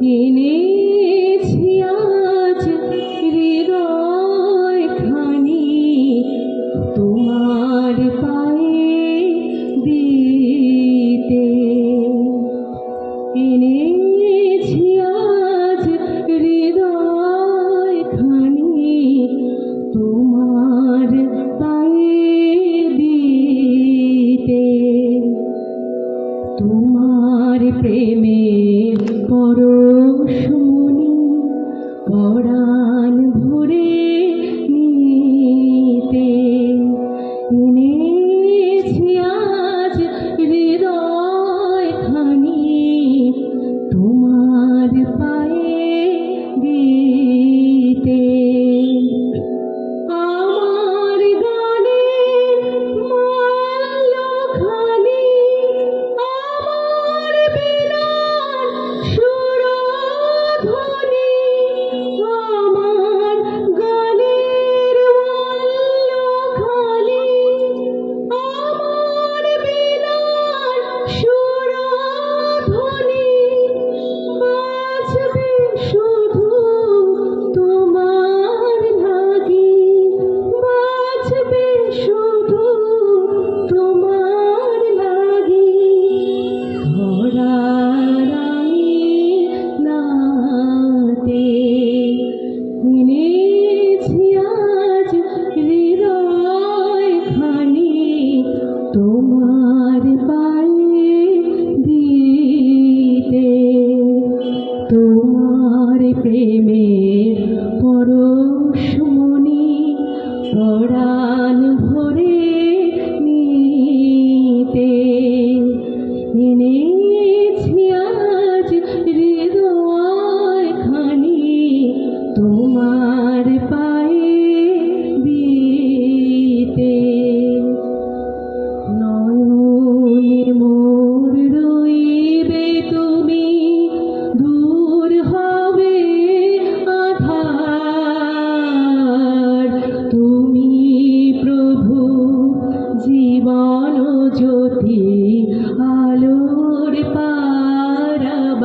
এনেছি আজ হৃদয়খানি তোমার পায়ে দিতে। এনেছি আজ হৃদয়খানি তোমার পায়ে দিতে। তোমার প্রেমের পরশমণি পরাণ ভরে নিতে। এনেছি আজ হৃদয়খানি তোমার পায়ে দিতে। আমার গানের মাল্যখানি আমার বীণার সুরধ্বনি। আমার গানের মাল্যখানি আমার বীণার সুরধ্বনি। বাজবে শুধু তোমার লাগি, বাজবে শুধু তোমার লাগি। ধরার আঙিনাতে এনেছি আজ হৃদয়খানি তোমার পায়ে দিতে। তোমার প্রেমের পরশমণি পরাণ ভরে নিতে। এনেছি আজ হৃদয়খানি তোমার পায়ে দিতে। নয়নে মোর রইবে তুমি, দূর হবে আধার। তুমি প্রভু জীবন জ্যোতি আলোর পারাবার।